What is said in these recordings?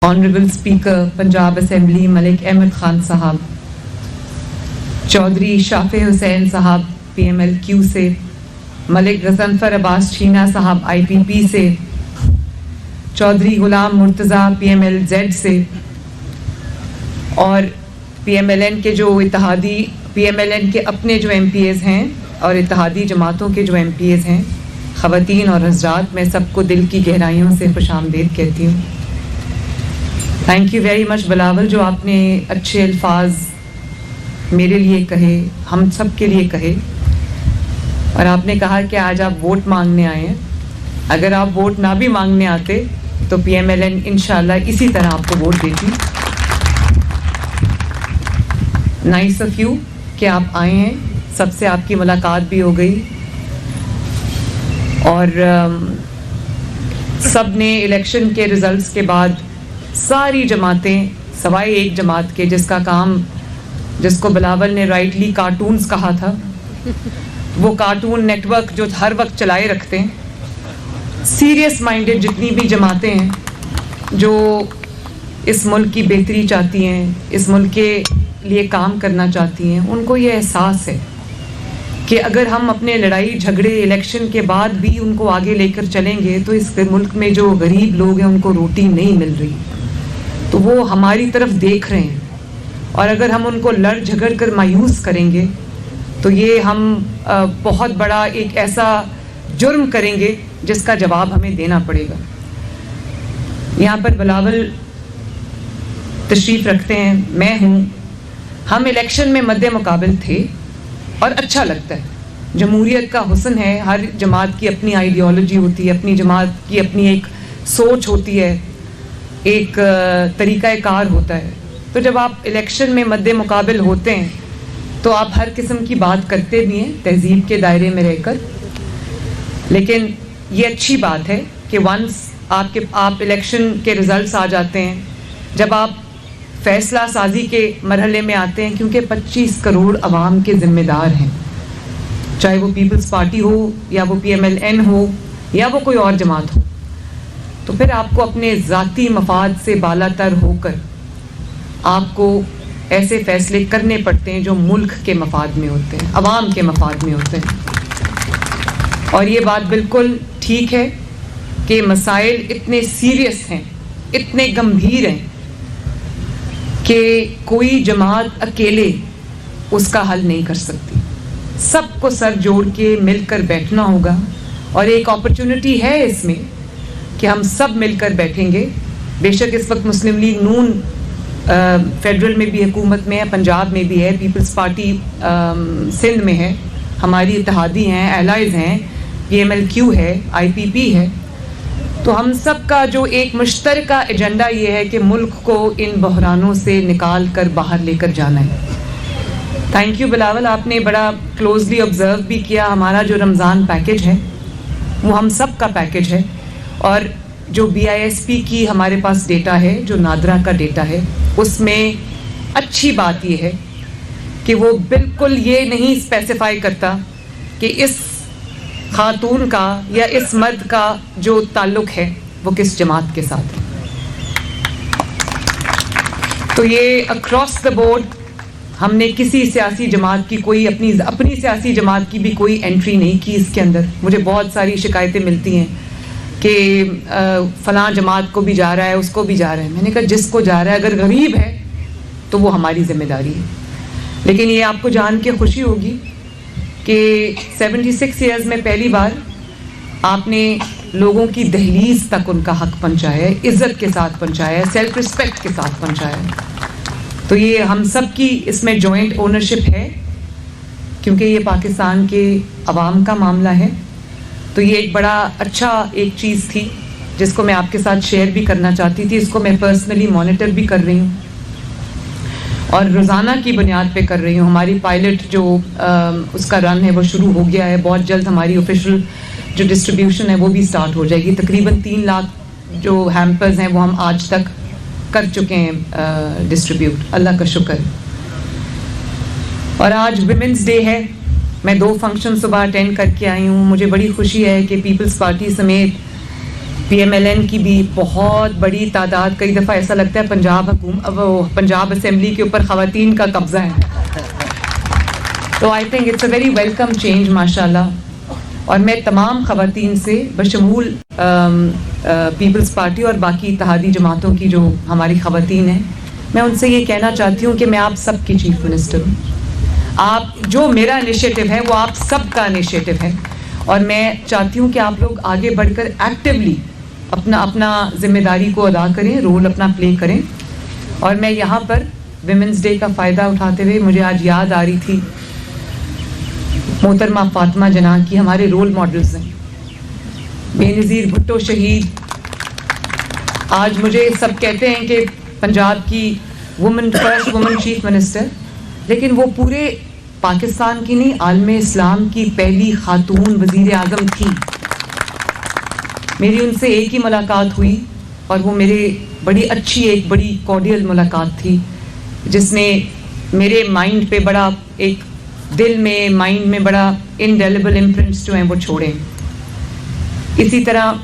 Honourable speaker Punjab assembly Malik Ahmed Khan Sahab, Chaudhry Shafey Hussain साहब PMLQ से, मलिक गजनफर अब्बास छीना साहब IPP से, चौधरी गुलाम मुर्तज़ा PMLZ से, और PMLN के जो इत्तेहादी PMLN के अपने जो MPs हैं और इत्तेहादी जमातों के जो MPs हैं, ख़वातीन और हज़रात, मैं सबको दिल की गहराइयों से खुशामदीद कहती हूँ। Thank you very much Bilawal, जो आपने अच्छे अल्फाज मेरे लिए कहे, हम सब के लिए कहे, और आपने कहा कि आज आप वोट मांगने आए हैं। अगर आप वोट ना भी मांगने आते तो PMLN इंशाल्लाह इसी तरह आपको वोट देती। नाइस ऑफ यू कि आप आए हैं, सबसे आपकी मुलाकात भी हो गई, और सब ने इलेक्शन के रिज़ल्ट्स के बाद सारी जमातें सवाए एक जमात के, जिसका काम, जिसको बिलावल ने राइटली कार्टून्स कहा था, वो कार्टून नेटवर्क जो हर वक्त चलाए रखते हैं, सीरियस माइंडेड जितनी भी जमातें हैं जो इस मुल्क की बेहतरी चाहती हैं, इस मुल्क के लिए काम करना चाहती हैं, उनको ये एहसास है कि अगर हम अपने लड़ाई झगड़े इलेक्शन के बाद भी उनको आगे लेकर चलेंगे तो इस मुल्क में जो गरीब लोग हैं उनको रोटी नहीं मिल रही, तो वो हमारी तरफ देख रहे हैं, और अगर हम उनको लड़ झगड़ कर मायूस करेंगे तो ये हम बहुत बड़ा एक ऐसा जुर्म करेंगे जिसका जवाब हमें देना पड़ेगा। यहाँ पर बिलावल तशरीफ़ रखते हैं, मैं हूँ, हम इलेक्शन में मद्दे मुकाबिल थे और अच्छा लगता है। जमहूरियत का हुस्न है, हर जमात की अपनी आइडियोलॉजी होती है, अपनी जमात की अपनी एक सोच होती है, एक तरीक़ाकार होता है। तो जब आप इलेक्शन में मद्दे मुकाबिल होते हैं तो आप हर किस्म की बात करते भी हैं तहज़ीब के दायरे में रहकर, लेकिन ये अच्छी बात है कि वंस आप इलेक्शन के रिज़ल्ट्स आ जाते हैं, जब आप फ़ैसला साजी के मरहले में आते हैं, क्योंकि 25 करोड़ अवाम के ज़िम्मेदार हैं, चाहे वो पीपल्स पार्टी हो या वो PMLN हो या वो कोई और जमात हो, तो फिर आपको अपने ज़ाती मफाद से बालातर होकर आपको ऐसे फ़ैसले करने पड़ते हैं जो मुल्क के मफाद में होते हैं, अवाम के मफाद में होते हैं। और ये बात बिल्कुल ठीक है कि मसाइल इतने सीरियस हैं, इतने गंभीर हैं कि कोई जमात अकेले उसका हल नहीं कर सकती, सबको सर जोड़ के मिलकर बैठना होगा, और एक अपॉर्चुनिटी है इसमें कि हम सब मिलकर बैठेंगे। बेशक इस वक्त मुस्लिम लीग नून फेडरल में भी हुकूमत में है, पंजाब में भी है, पीपल्स पार्टी सिंध में है, हमारी इत्तेहादी हैं, एलाइज हैं, PMLQ है, IPP है, तो हम सब का जो एक मुश्तरका एजेंडा ये है कि मुल्क को इन बहरानों से निकाल कर बाहर लेकर जाना है। थैंक यू बिलावल, आपने बड़ा क्लोजली ऑब्ज़र्व भी किया। हमारा जो रमज़ान पैकेज है वो हम सब का पैकेज है, और जो BISP की हमारे पास डेटा है, जो नादरा का डेटा है, उसमें अच्छी बात यह है कि वो बिल्कुल ये नहीं स्पेसिफाई करता कि इस खातून का या इस मर्द का जो ताल्लुक़ है वो किस जमात के साथ है। तो ये अक्रॉस द बोर्ड हमने किसी सियासी जमात की कोई अपनी सियासी जमात की भी कोई एंट्री नहीं की इसके अंदर। मुझे बहुत सारी शिकायतें मिलती हैं कि फ़लाँ जमात को भी जा रहा है, उसको भी जा रहा है। मैंने कहा जिसको जा रहा है, अगर गरीब है तो वो हमारी ज़िम्मेदारी है। लेकिन ये आपको जान के खुशी होगी कि 76 ईयर्स में पहली बार आपने लोगों की दहलीज तक उनका हक पहुँचाया है, इज़्ज़त के साथ पहुँचाया है, सेल्फ रिस्पेक्ट के साथ पहुँचाया है। तो ये हम सब की इसमें जॉइंट ओनरशिप है, क्योंकि ये पाकिस्तान के अवाम का मामला है। तो ये एक बड़ा अच्छा एक चीज़ थी जिसको मैं आपके साथ शेयर भी करना चाहती थी। इसको मैं पर्सनली मॉनिटर भी कर रही हूँ और रोज़ाना की बुनियाद पे कर रही हूँ। हमारी पायलट जो उसका रन है वो शुरू हो गया है, बहुत जल्द हमारी ऑफिशियल जो डिस्ट्रीब्यूशन है वो भी स्टार्ट हो जाएगी। तकरीबन 3 लाख जो हैम्पर्स हैं वो हम आज तक कर चुके हैं डिस्ट्रीब्यूट, अल्लाह का शुक्र। और आज विमेंस डे है, मैं 2 फंक्शन सुबह अटेंड करके आई हूँ। मुझे बड़ी खुशी है कि पीपल्स पार्टी समेत PMLN की भी बहुत बड़ी तादाद, कई दफ़ा ऐसा लगता है पंजाब असेंबली के ऊपर ख़वातीन का कब्ज़ा है। तो I think it's a very welcome change माशाल्लाह। और मैं तमाम ख़वातीन से बशमूल पीपल्स पार्टी और बाकी इत्तेहादी जमातों की जो हमारी ख़वातीन हैं, मैं उनसे ये कहना चाहती हूँ कि मैं आप सब की चीफ मिनिस्टर हूँ। आप जो मेरा इनिशिएटिव है वो आप सब का इनिशिएटिव है, और मैं चाहती हूँ कि आप लोग आगे बढ़कर एक्टिवली अपना जिम्मेदारी को अदा करें, रोल अपना प्ले करें। और मैं यहाँ पर विमेंस डे का फ़ायदा उठाते हुए, मुझे आज याद आ रही थी मोहतरमा फातिमा जना की, हमारे रोल मॉडल्स हैं। बेनज़ीर भुट्टो शहीद, आज मुझे सब कहते हैं कि पंजाब की फर्स्ट वुमन चीफ मिनिस्टर, लेकिन वो पूरे पाकिस्तान की नहीं, आलमे इस्लाम की पहली खातून वज़ीर आज़म थी। मेरी उनसे एक ही मुलाकात हुई और वो मेरे बड़ी अच्छी, एक बड़ी कॉर्डियल मुलाकात थी, जिसने मेरे माइंड पे बड़ा, एक दिल में, माइंड में बड़ा इनडेलिबल इम्प्रिंट्स जो हैं वो छोड़े। इसी तरह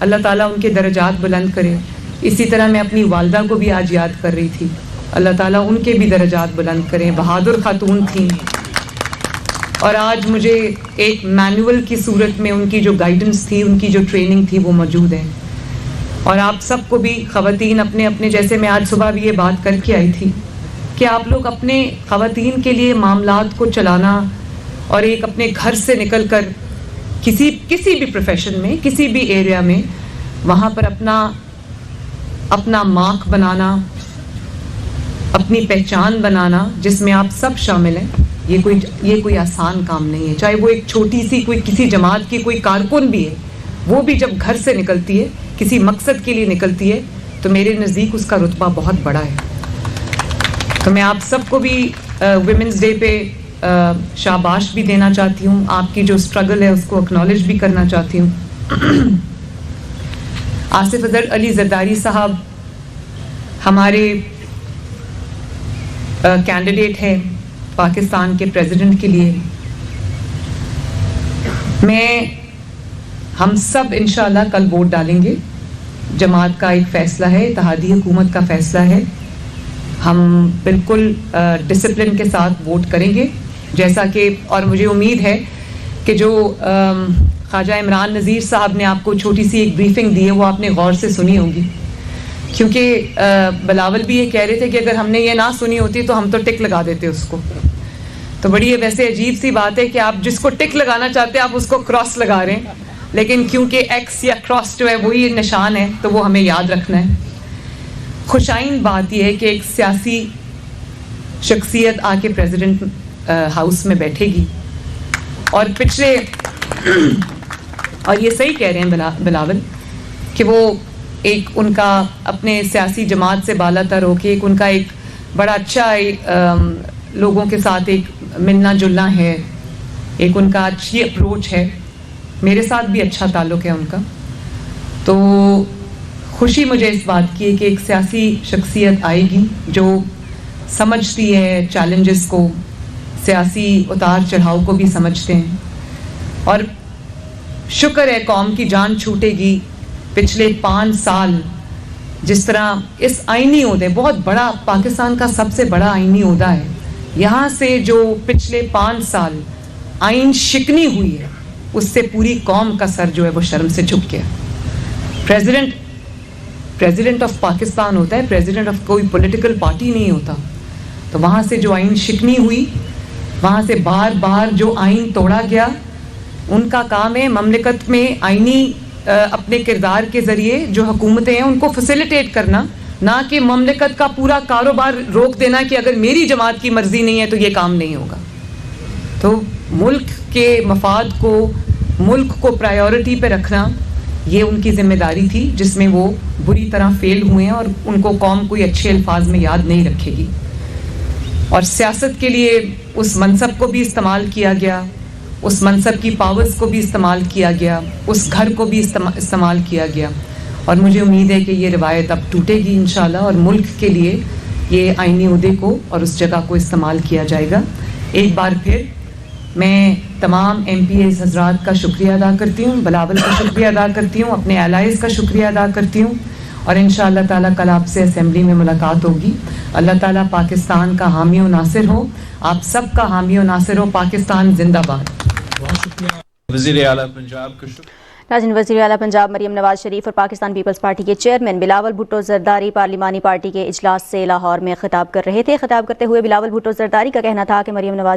अल्लाह ताला उनके दर्जात बुलंद करे। इसी तरह मैं अपनी वालदा को भी आज याद कर रही थी, अल्लाह ताला उनके भी दर्जात बुलंद करें। बहादुर खातून थी, और आज मुझे एक मैनुअल की सूरत में उनकी जो गाइडेंस थी, उनकी जो ट्रेनिंग थी, वो मौजूद है। और आप सबको भी ख़वातीन अपने अपने, जैसे मैं आज सुबह भी ये बात करके आई थी कि आप लोग अपने ख़वातीन के लिए मामलात को चलाना, और एक अपने घर से निकल कर किसी भी प्रोफेशन में, किसी भी एरिया में, वहाँ पर अपना मार्क बनाना, अपनी पहचान बनाना, जिसमें आप सब शामिल हैं, ये कोई आसान काम नहीं है। चाहे वो एक छोटी सी कोई किसी जमात की कोई कारकुन भी है, वो भी जब घर से निकलती है, किसी मकसद के लिए निकलती है, तो मेरे नज़दीक उसका रुतबा बहुत बड़ा है। तो मैं आप सबको भी विमेंस डे पे शाबाश भी देना चाहती हूँ। आपकी जो स्ट्रगल है उसको एक्नॉलेज भी करना चाहती हूँ। आसिफ अली जरदारी साहब हमारे कैंडिडेट हैं पाकिस्तान के प्रेसिडेंट के लिए। हम सब इंशाल्लाह कल वोट डालेंगे। जमात का एक फ़ैसला है, इत्तेहादी हुकूमत का फ़ैसला है। हम बिल्कुल डिसिप्लिन के साथ वोट करेंगे, जैसा कि, और मुझे उम्मीद है कि जो ख्वाजा इमरान नज़ीर साहब ने आपको छोटी सी एक ब्रीफिंग दी है, वो आपने गौर से सुनी होगी, क्योंकि बिलावल भी ये कह रहे थे कि अगर हमने ये ना सुनी होती तो हम तो टिक लगा देते उसको। तो बड़ी ये वैसे अजीब सी बात है कि आप जिसको टिक लगाना चाहते हैं आप उसको क्रॉस लगा रहे हैं, लेकिन क्योंकि एक्स या क्रॉस जो है वही निशान है, तो वो हमें याद रखना है। खुशाइन बात यह है कि एक सियासी शख्सियत आके प्रेसिडेंट हाउस में बैठेगी, और पिछले और ये सही कह रहे हैं बिलावल कि वो एक उनका अपने सियासी जमात से बालातर होके एक उनका एक बड़ा अच्छा लोगों के साथ एक मिलना जुलना है, एक उनका अच्छी अप्रोच है। मेरे साथ भी अच्छा ताल्लुक़ है उनका। तो खुशी मुझे इस बात की है कि एक सियासी शख्सियत आएगी जो समझती है चैलेंजेस को, सियासी उतार चढ़ाव को भी समझते हैं। और शुक्र है कौम की जान छूटेगी। पिछले 5 साल जिस तरह इस आईनी ओहदे, बहुत बड़ा, पाकिस्तान का सबसे बड़ा आईनी ओहदा है, यहाँ से जो पिछले 5 साल आइन शिकनी हुई है, उससे पूरी कौम का सर जो है वो शर्म से झुक गया। प्रेसिडेंट ऑफ पाकिस्तान होता है, प्रेसिडेंट ऑफ कोई पॉलिटिकल पार्टी नहीं होता। तो वहाँ से जो आइन शिकनी हुई, वहाँ से बार बार जो आइन तोड़ा गया, उनका काम है ममलिकत में आइनी अपने किरदार के ज़रिए जो हुकूमतें हैं उनको फैसिलिटेट करना, ना कि ममलिकत का पूरा कारोबार रोक देना कि अगर मेरी जमात की मर्ज़ी नहीं है तो ये काम नहीं होगा। तो मुल्क के मफाद को, मुल्क को प्रायोरिटी पे रखना, ये उनकी ज़िम्मेदारी थी, जिसमें वो बुरी तरह फेल हुए हैं, और उनको कौम कोई अच्छे अल्फाज में याद नहीं रखेगी। और सियासत के लिए उस मनसब को भी इस्तेमाल किया गया, उस मनसब की पावर्स को भी इस्तेमाल किया गया, उस घर को भी इस्तेमाल किया गया। और मुझे उम्मीद है कि ये रिवायत अब टूटेगी इंशाल्लाह, और मुल्क के लिए ये आईनी ओहदे को और उस जगह को इस्तेमाल किया जाएगा। एक बार फिर मैं तमाम MPs हजरात का शुक्रिया अदा करती हूँ, बिलावल का शुक्रिया अदा करती हूँ, अपने एलाइज का शुक्रिया अदा करती हूँ और इंशाअल्लाह ताला कल आपसे असेंबली में मुलाकात होगी। अल्लाह ताला पाकिस्तान का हामी और नासिर हो, आप सब का हामी और नासिर हो। पाकिस्तान जिंदाबाद। बहुत शुक्रिया वज़ीर आला पंजाब का। नाज़रीन, वज़ीर आला पंजाब मरियम नवाज शरीफ और पाकिस्तान पीपल्स पार्टी के चेयरमैन बिलावल भुट्टो ज़रदारी पार्लिमानी पार्टी के इजलास से लाहौर में खिताब कर रहे थे। खिताब करते हुए बिलावल भुट्टो ज़रदारी का कहना था कि मरियम नवाज